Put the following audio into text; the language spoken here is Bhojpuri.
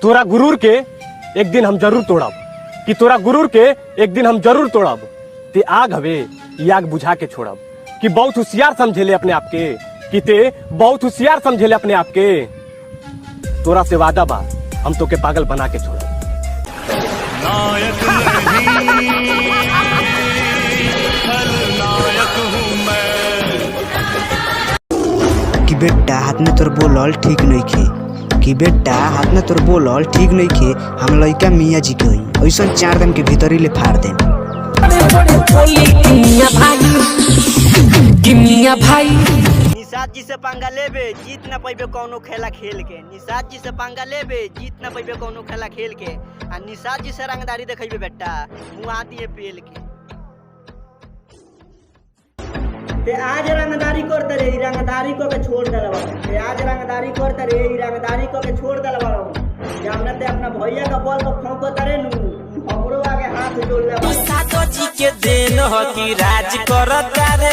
तोरा गुरूर के एक दिन हम जरूर तोड़ब, कि तोरा गुरूर के एक दिन हम जरूर तोड़ब। ते आग हवे ये आग बुझा के छोड़ब, कि बहुत होशियार समझेले अपने आप के, कि ते बहुत होशियार समझेले अपने आप के। तोरा से वादा बा हम तो के पागल बना के छोड़ब। नायक नहीं, खलनायक हूँ मैं। कि बेटा हाथ में तोर बोलल ठीक नहीं खे, कि बेटा हाथ में तोर बोलल ठीक नहीं खे। हम लइका मियाँ जी के हई, ऐसा 4 दिन के भीतर ही ले फाड़ दे। निषाद जी से पंगा लेबे जीत न पैबे कौनो खेला खेल के। निषाद जी से पंगा लेबे जीत न पैबे कौनो खेला खेल के। आ निषाद जी से रंगदारी देखेबे बेटा मुँह दिए पेल के। ते आज रंगदारी करते रे, रंगदारी को के छोड़ दलवा। ते आज रंगदारी करते रे, रंगदारी को के छोड़ दलवा। हमने ते अपना भैया का बॉल को फौंको तरे नु, हमरो आगे हाथ जोड़ ले। सातो जी के देन हो कि राज करता रे।